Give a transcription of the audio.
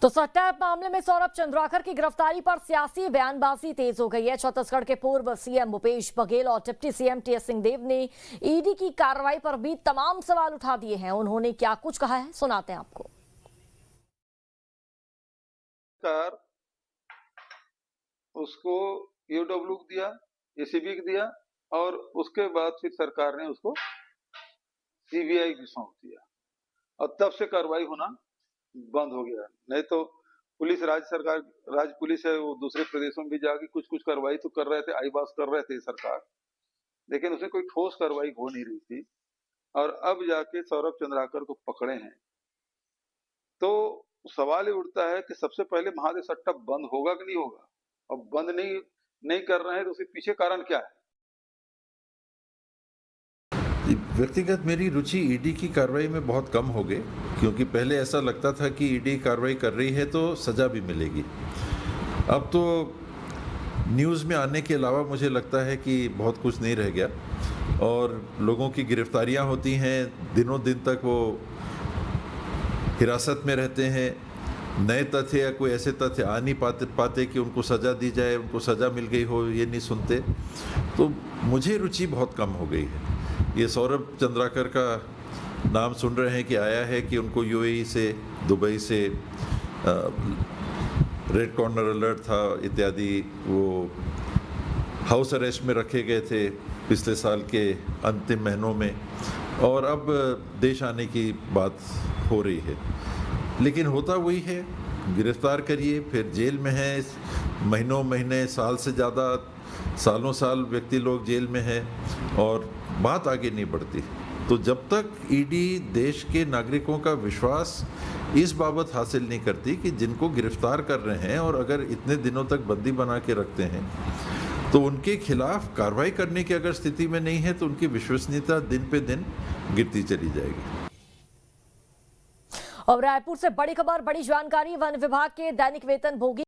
तो सट्टा ऐप मामले में सौरभ चंद्राकर की गिरफ्तारी पर सियासी बयानबाजी तेज हो गई है। छत्तीसगढ़ के पूर्व सीएम भूपेश बघेल और डिप्टी सीएम टीएस सिंहदेव ने ईडी की कार्रवाई पर भी तमाम सवाल उठा दिए हैं। उन्होंने क्या कुछ कहा है, सुनाते हैं आपको। उसको ईओडब्ल्यू दिया, एसीबी को दिया और उसके बाद फिर सरकार ने उसको सीबीआई को सौंप दिया और तब से कार्रवाई होना बंद हो गया। नहीं तो पुलिस, राज्य पुलिस है, वो दूसरे प्रदेशों में भी जाके कुछ कुछ कार्रवाई तो कर रहे थे, आईबास कर रहे थे सरकार, लेकिन उसमें कोई ठोस कार्रवाई हो नहीं रही थी। और अब जाके सौरभ चंद्राकर को पकड़े हैं तो सवाल ये उठता है कि सबसे पहले महादेव सट्टा बंद होगा कि नहीं होगा, और बंद नहीं कर रहे हैं तो उसके पीछे कारण क्या है? व्यक्तिगत मेरी रुचि ईडी की कार्रवाई में बहुत कम हो गई, क्योंकि पहले ऐसा लगता था कि ईडी कार्रवाई कर रही है तो सज़ा भी मिलेगी। अब तो न्यूज़ में आने के अलावा मुझे लगता है कि बहुत कुछ नहीं रह गया और लोगों की गिरफ्तारियां होती हैं, दिनों दिन तक वो हिरासत में रहते हैं। नए तथ्य या कोई ऐसे तथ्य आ नहीं पाते कि उनको सज़ा दी जाए, उनको सज़ा मिल गई हो, ये नहीं सुनते। तो मुझे रुचि बहुत कम हो गई है। ये सौरभ चंद्राकर का नाम सुन रहे हैं कि आया है कि उनको यूएई से, दुबई से रेड कॉर्नर अलर्ट था इत्यादि, वो हाउस अरेस्ट में रखे गए थे पिछले साल के अंतिम महीनों में, और अब देश आने की बात हो रही है। लेकिन होता वही है, गिरफ्तार करिए फिर जेल में है, महीने, साल से ज़्यादा, सालों साल व्यक्ति लोग जेल में हैं और बात आगे नहीं बढ़ती। तो जब तक ईडी देश के नागरिकों का विश्वास इस बाबत हासिल नहीं करती कि जिनको गिरफ्तार कर रहे हैं और अगर इतने दिनों तक बंदी बना के रखते हैं तो उनके खिलाफ कार्रवाई करने की अगर स्थिति में नहीं है तो उनकी विश्वसनीयता दिन पे दिन गिरती चली जाएगी। और रायपुर से बड़ी खबर, बड़ी जानकारी। वन विभाग के दैनिक वेतन भोगी